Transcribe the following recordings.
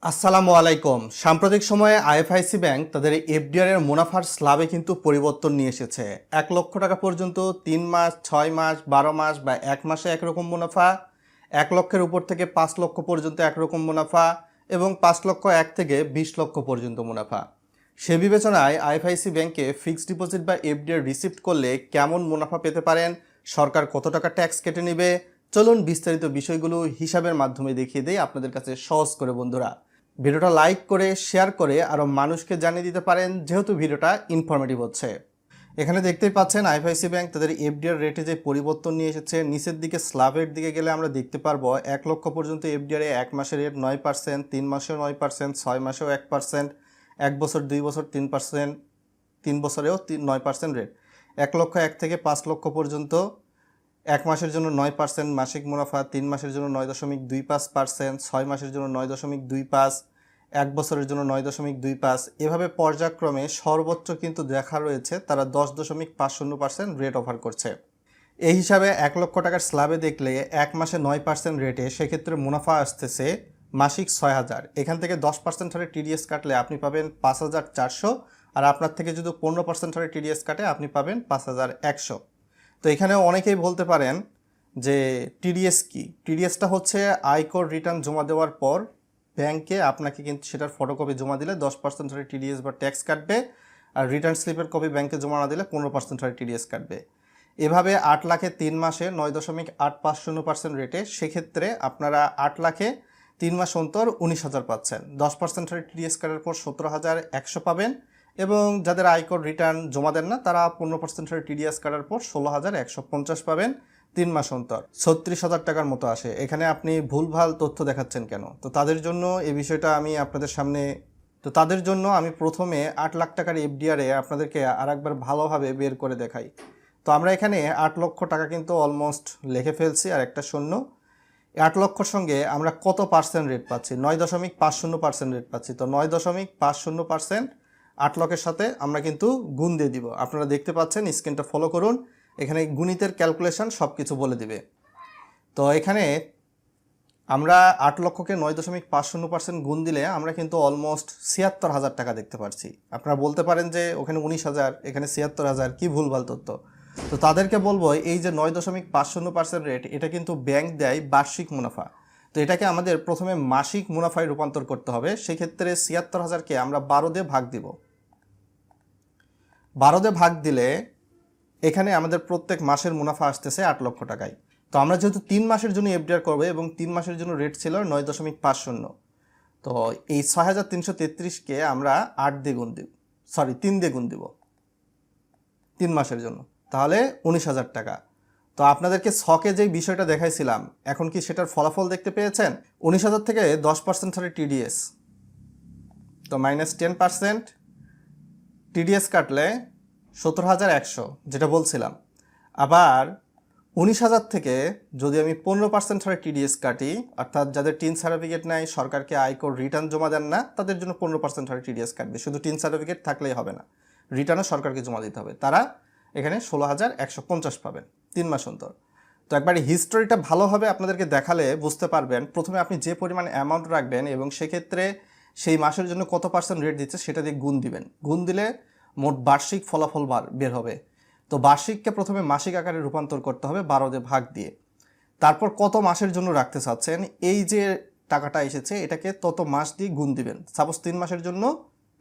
আসসালামু আলাইকুম। সাম্প্রতিক সময়ে আইএফআইসি ব্যাংক তাদের এফডিআর এর মুনাফার স্ল্যাবে কিন্তু পরিবর্তন নিয়ে এসেছে। ১ লক্ষ টাকা পর্যন্ত ৩ মাস, ৬ মাস, ১২ মাস বা ১ মাসে একরকম মুনাফা, ১ লক্ষের উপর থেকে ৫ লক্ষ পর্যন্ত একরকম মুনাফা এবং ৫ লক্ষ ১ থেকে ২০ লক্ষ পর্যন্ত মুনাফা। সে বিবেচনায় আইএফআইসি ব্যাংকে ফিক্সড ডিপোজিট বা এফডিআর রিসিপ্ট করলে কেমন মুনাফা পেতে পারেন, সরকার কত টাকা ট্যাক্স কেটে নেবে, চলুন বিস্তারিত বিষয়গুলো হিসাবের মাধ্যমে দেখিয়ে দেই আপনাদের কাছে সহজ করে বন্ধুরা। ভিডিওটা লাইক করে শেয়ার করে আরও মানুষকে জানিয়ে দিতে পারেন যেহেতু ভিডিওটা ইনফরমেটিভ হচ্ছে। এখানে দেখতেই পাচ্ছেন আইএফআইসি ব্যাংক তাদের এফডিআর রেটে যে পরিবর্তন নিয়ে এসেছে। নিচের দিকে স্ল্যাবের দিকে গেলে আমরা দেখতে পারবো ১ লক্ষ পর্যন্ত এফডিআর এ ১ মাসের রেট ৯%, ৩ মাসেও ৯%, ৬ মাসেও ১%, ১ বছর ২ বছর ৩%, ৩ বছরেও ৯% রেট। ১ লক্ষ ১ থেকে ৫ লক্ষ পর্যন্ত ১ মাসের জন্য ৯% মাসিক মুনাফা, ৩ মাসের জন্য ৯.25%, ৬ মাসের জন্য ৯.25%, ১ বছরের জন্য ৯.25%। এভাবে পর্যায়ক্রমে সর্বোচ্চ কিন্তু দেখা রয়েছে তারা 10.50% রেট অফার করছে। এই হিসাবে ১ লক্ষ টাকার স্ল্যাবে দেখলে ১ মাসে ৯% রেটে সেক্ষেত্রে মুনাফা আসতেছে মাসিক ৬,০০০। এখান থেকে 10% হারে টিডিএস কাটলে আপনি পাবেন ৫,৪০০, আর আপনার থেকে যদি 15% হারে টিডিএস কাটে আপনি পাবেন ৫,১০০। তো এখানে অনেকেই বলতে পারেন যে টিডিএস কি? টিডিএসটা হচ্ছে আয়কর রিটার্ন জমা দেওয়ার পর ব্যাংকে আপনাকে কিন্তু সেটার ফটোকপি জমা দিলে 10% হারে টিডিএস বা ট্যাক্স কাটবে, আর রিটার্ন স্লিপের কপি ব্যাংকে জমা না দিলে 15% হারে টিডিএস কাটবে। এভাবে ৮ লাখে ৩ মাসে ৯.৮৫০% রেটে সেক্ষেত্রে আপনারা ৮ লাখে ৩ মাস অন্তর ১৯,০০০ পাচ্ছেন। 10% হারে টিডিএস কাটার পর ১৭,১০০ পাবেন, এবং যাদের আয়কর রিটার্ন জমা দেন না তারা 15% হারে টিডিএস কাটার পর ১৬,১৫০ পাবেন ৩ মাস অন্তর। ৩৬,০০০ টাকার মতো আসে। এখানে আপনি ভুলভাল তথ্য দেখাচ্ছেন কেন? তো তাদের জন্য এই বিষয়টা আমি আপনাদের সামনে তাদের জন্য আমি প্রথমে ৮ লাখ টাকার এফডিআরে আপনাদেরকে আরেকবার ভালোভাবে বের করে দেখাই। তো আমরা এখানে ৮ লক্ষ টাকা কিন্তু অলমোস্ট লিখে ফেলছি আর একটা শূন্য। ৮ লক্ষর সঙ্গে আমরা কত পার্সেন্ট রেট পাচ্ছি? ৯.৫০% রেট পাচ্ছি। তো ৯.৫০% ৮ লক্ষের সাথে আমরা কিন্তু গুণ দিয়ে দিব। আপনারা দেখতে পাচ্ছেন, স্ক্রিনটা ফলো করুন, এখানে গণিতের ক্যালকুলেশন সব কিছু বলে দিবে। তো এখানে আমরা ৮ লক্ষকে ৯.৫০% গুণ দিলে আমরা কিন্তু অলমোস্ট ৭৬,০০০ টাকা দেখতে পাচ্ছি। আপনারা বলতে পারেন যে ওখানে ১৯,০০০, এখানে ৭৬,০০০, কি ভুলভাল তথ্য। তো তাদেরকে বলবো এই যে ৯.৫০% রেট, এটা কিন্তু ব্যাংক দেয় বার্ষিক মুনাফা। তো এটাকে আমাদের প্রথমে মাসিক মুনাফায় রূপান্তর করতে হবে। সেক্ষেত্রে ৭৬,০০০কে আমরা ১২ দিয়ে ভাগ দিব। ১২ দিয়ে ভাগ দিলে এখানে আমাদের প্রত্যেক মাসের মুনাফা আসতেছে ৮ লক্ষ টাকায়। তো আমরা যেহেতু ৩ মাসের জন্য এফডিআর করবো এবং ৩ মাসের জন্য রেট ছিল ৯.৫০, তো এই ৬,৩৩৩কে আমরা ৮ দিয়ে গুণ দিব, ৩ দিয়ে গুণ দিব ৩ মাসের জন্য, তাহলে ১৯,০০০ টাকা। তো আপনাদেরকে ছকে যেই বিষয়টা দেখাইছিলাম, এখন কি সেটার ফলাফল দেখতে পেয়েছেন? ১৯,০০০ থেকে 10% হারে টিডিএস, তো -10% টিডিএস কাটলে ৭০,১০০, যেটা বলছিলাম। আবার ১৯,০০০ থেকে যদি আমি 15% হারে টিডিএস কাটি, অর্থাৎ যাদের টিন সার্টিফিকেট নেয়, সরকারকে আয়কর রিটার্ন জমা দেন না, তাদের জন্য 15% হারে টিডিএস কাটবে। শুধু টিন সার্টিফিকেট থাকলেই হবে না, রিটার্নও সরকারকে জমা দিতে হবে। তারা এখানে ১৬,১৫০ পাবেন ৩ মাস অন্তর। তো একবার হিস্টোরিটা ভালোভাবে আপনাদেরকে দেখালে বুঝতে পারবেন। প্রথমে আপনি যে পরিমাণ অ্যামাউন্ট রাখবেন এবং সেক্ষেত্রে সেই মাসের জন্য কত পার্সেন্ট রেট দিচ্ছে সেটা দিয়ে গুণ দিবেন। গুণ দিলে মোট বার্ষিক ফলাফল বের হবে। তো বার্ষিককে প্রথমে মাসিক আকারে রূপান্তর করতে হবে ১২ দিয়ে ভাগ দিয়ে। তারপর কত মাসের জন্য রাখতে চাচ্ছেন, এই যে টাকাটা এসেছে এটাকে তত মাস দিয়ে গুণ দিবেন। সাপোজ ৩ মাসের জন্য,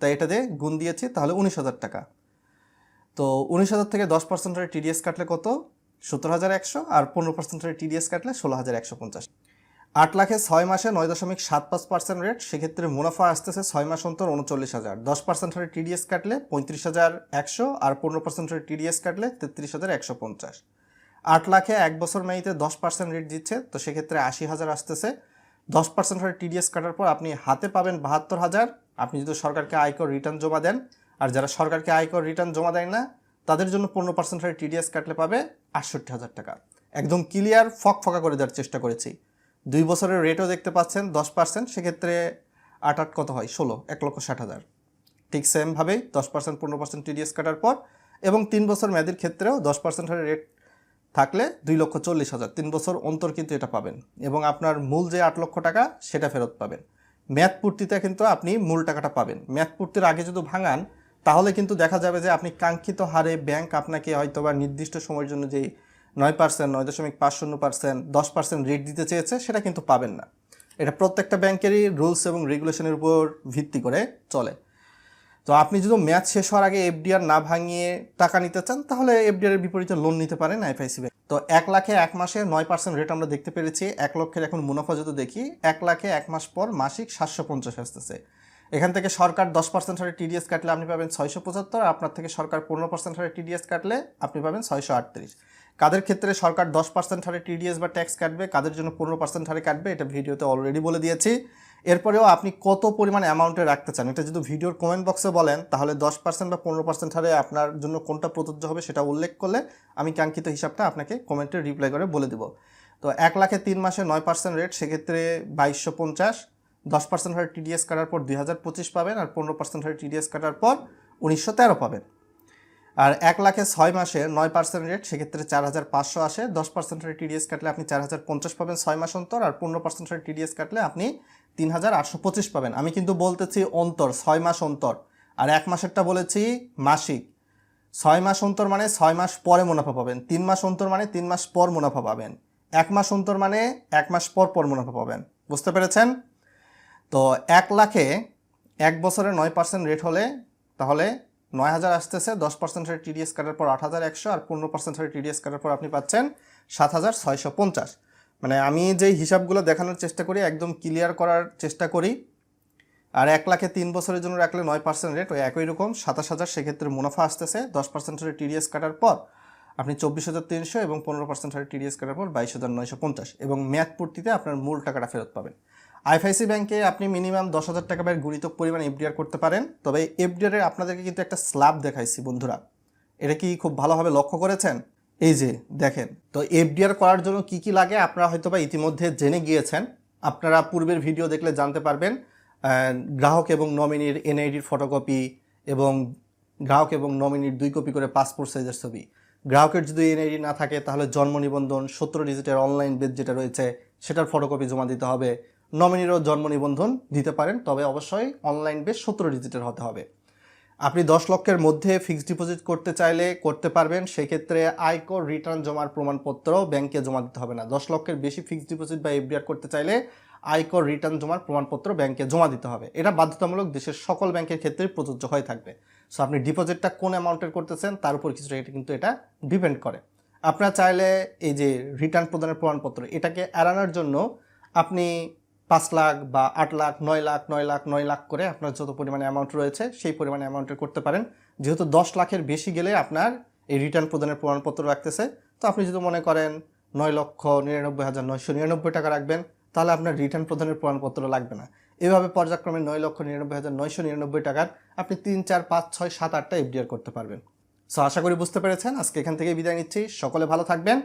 তাই এটা দিয়ে গুণ দিয়েছি, তাহলে ১৯,০০০ টাকা। তো ১৯,০০০ থেকে 10% হারে টিডিএস কাটলে কত? ৭০,১০০, আর 15% হারে টিডিএস কাটলে ১৬,১৫০। ৮ লাখে ৬ মাসে ৯.৭৫% রেট, সেক্ষেত্রে মুনাফা আসতেছে ৬ মাস অন্তর ৩৯,০০০। 10% হারে টিডিএস কাটলে ৩৫,১০০, আর 15% হারে টিডিএস কাটলে ৩৩,১৫০। ৮ লাখে ১ বছর মেয়াদে 10% রেট দিচ্ছে, তো সেক্ষেত্রে ৮০,০০০ আসতেছে। 10% হারে টিডিএস কাটার পর আপনি হাতে পাবেন ৭২,০০০, আপনি যদি সরকারকে আয়কর রিটার্ন জমা দেন। আর যারা সরকারকে আয়কর রিটার্ন জমা দেয় না, তাদের জন্য 15% হারে টিডিএস কাটলে পাবে ৬৮,০০০ টাকা। একদম ক্লিয়ার, ফকফকা করে দেওয়ার চেষ্টা করেছি। 2 বছরের রেটও দেখতে পাচ্ছেন 10%, সেক্ষেত্রে ৮ কত হয়? ১৬, ১,৬০,০০০। ঠিক সেমভাবেই 10% 15% টিডিএস কাটার পর, এবং 3 বছর মেয়াদের ক্ষেত্রেও 10% হারে রেট থাকলে 2,40,০০০। 3 বছর অন্তর কিন্তু এটা পাবেন, এবং আপনার মূল যে ৮ লক্ষ টাকা সেটা ফেরত পাবেন। মেয়াদ পূর্তিতে কিন্তু আপনি মূল টাকাটা পাবেন। মেয়াদ পূর্তির আগে যদি ভাঙান তাহলে কিন্তু দেখা যাবে যে আপনি কাঙ্ক্ষিত হারে ব্যাংক আপনাকে হয়তো বা নির্দিষ্ট সময়ের জন্য যেই 9%, 9.50%, 10% রেট দিতে চেয়েছে সেটা কিন্তু পাবেন না। এটা প্রত্যেকটা ব্যাংকেরই রুলস এবং রেগুলেশনের উপর ভিত্তি করে চলে। তো আপনি যদি মেয়াদ শেষ হওয়ার আগে এফডিআর না ভাঙিয়ে টাকা নিতে চান তাহলে এফডিআর এর বিপরীতে লোন নিতে পারেন আইএফআইসি ব্যাংক। তো 1 লাখে 1 মাসে 9% রেট আমরা দেখতে পেরেছি। 1 লক্ষের এখন মুনাফা যদি দেখি 1 লাখে 1 মাস পর মাসিক 750 আসতেছে। এখান থেকে সরকার 10% হারে টিডিএস কাটলে আপনি পাবেন 675, আপনার থেকে সরকার 15% হারে টিডিএস কাটলে আপনি পাবেন 638। কাদের ক্ষেত্রে সরকার 10% হারে টিডিএস বা ট্যাক্স কাটবে, কাদের জন্য 15% হারে কাটবে, এটা ভিডিওতে অলরেডি বলে দিয়েছি। এরপরেও আপনি কত পরিমাণ অ্যামাউন্টে রাখতে চান এটা যদি ভিডিওর কমেন্ট বক্সে বলেন তাহলে 10% বা 15% হারে আপনার জন্য কোনটা প্রযোজ্য হবে সেটা উল্লেখ করলে আমি কাঙ্ক্ষিত হিসাবটা আপনাকে কমেন্টে রিপ্লাই করে বলে দেবো। তো 1 লাখে 3 মাসে 9% রেট, সেক্ষেত্রে 2250। 10% হারে টিডিএস কাটার পর 2025 পাবেন, আর 15% হারে টিডিএস কাটার পর 1913 পাবেন। আর 1 লাখে 6 মাসে 9% রেট, সেক্ষেত্রে 4500 আসে। 10% হারে টিডিএস কাটলে আপনি 4050 পাবেন 6 মাস অন্তর, আর 15% হারে টিডিএস কাটলে আপনি 3825 পাবেন। আমি কিন্তু বলতেছি অন্তর, 6 মাস অন্তর, আর 1 মাসেরটা বলেছি মাসিক। 6 মাস অন্তর মানে 6 মাস পরে মুনাফা পাবেন, 3 মাস অন্তর মানে 3 মাস পর মুনাফা পাবেন, 1 মাস অন্তর মানে 1 মাস পর পর মুনাফা পাবেন। বুঝতে পেরেছেন? তো 1 লাখে 1 বছরে 9% রেট হলে তাহলে 9000 আসতেছে। 10% হারে টিডিএস কাটার পর 8100, আর 15% হারে টিডিএস কাটার পর আপনি পাচ্ছেন 7650। মানে আমি যেই হিসাবগুলো দেখানোর চেষ্টা করি একদম ক্লিয়ার করার চেষ্টা করি। আর 1 লাখে 3 বছরের জন্য রাখলে 9% রেট ওই একই রকম 27000, সেক্ষেত্রে মুনাফা আসতেছে। 10% হারে টিডিএস কাটার পর আপনি 24300, এবং 15% হারে টিডিএস কাটার পর 22950, এবং মেয়াদ পূর্তিতে আপনার মূল টাকাটা ফেরত পাবেন। আইএফআইসি ব্যাংকে আপনি মিনিমাম 10,000 টাকা ব্যয়ের গুণিতক পরিমাণ এফডিআর করতে পারেন। তবে এফডিআর আপনাদেরকে কিন্তু একটা স্ল্যাব দেখাইছি বন্ধুরা, এটা কি খুব ভালোভাবে লক্ষ্য করেছেন? এই যে দেখেন, তো এফডিআর করার জন্য কি কি লাগে আপনারা হয়তো বা ইতিমধ্যে জেনে গিয়েছেন। আপনারা পূর্বের ভিডিও দেখলে জানতে পারবেন। গ্রাহক এবং নমিনির এনআইডির ফটোকপি, এবং গ্রাহক এবং নমিনির 2 কপি করে পাসপোর্ট সাইজের ছবি। গ্রাহকের যদি এনআইডি না থাকে তাহলে জন্ম নিবন্ধন 17 ডিজিটের অনলাইন বেস যেটা রয়েছে সেটার ফটোকপি জমা দিতে হবে। নমিনিরও জন্ম নিবন্ধন দিতে পারেন, তবে অবশ্যই অনলাইন বেস 17 ডিজিটের হতে হবে। আপনি 10 লক্ষের মধ্যে ফিক্সড ডিপোজিট করতে চাইলে করতে পারবেন, সেক্ষেত্রে আয়কর রিটার্ন জমার প্রমাণপত্র ব্যাংকে জমা দিতে হবে না। 10 লক্ষের বেশি ফিক্সড ডিপোজিট বা এফডিআর করতে চাইলে আয়কর রিটার্ন জমার প্রমাণপত্র ব্যাংকে জমা দিতে হবে। এটা বাধ্যতামূলক, দেশের সকল ব্যাংকের ক্ষেত্রে প্রযোজ্য হয়ে থাকবে। সো আপনি ডিপোজিটটা কোন অ্যামাউন্টের করতেছেন তার উপর কিছুটা কিন্তু এটা ডিপেন্ড করে। আপনারা চাইলে এই যে রিটার্ন প্রদানের প্রমাণপত্র এটাকে এড়ানোর জন্য আপনি 5 লাখ বা 8 লাখ, 9 লাখ, 9 লাখ, 9 লাখ করে আপনার যত পরিমাণে অ্যামাউন্ট রয়েছে সেই পরিমাণে অ্যামাউন্টের করতে পারেন। যেহেতু 10 লাখের বেশি গেলে আপনার এই রিটার্ন প্রদানের প্রমাণপত্র রাখতেছে। তো আপনি যদি মনে করেন 9,99,999 টাকা রাখবেন তাহলে আপনার রিটার্ন প্রদানের প্রমাণপত্র লাগবে না। এভাবে পর্যায়ক্রমে 9,99,999 টাকার আপনি 3, 4, 5, 6, 7, 8টা এফডিআর করতে পারবেন। সো আশা করি বুঝতে পেরেছেন। আজকে এখান থেকে বিদায় নিচ্ছি। সকলে ভালো থাকবেন।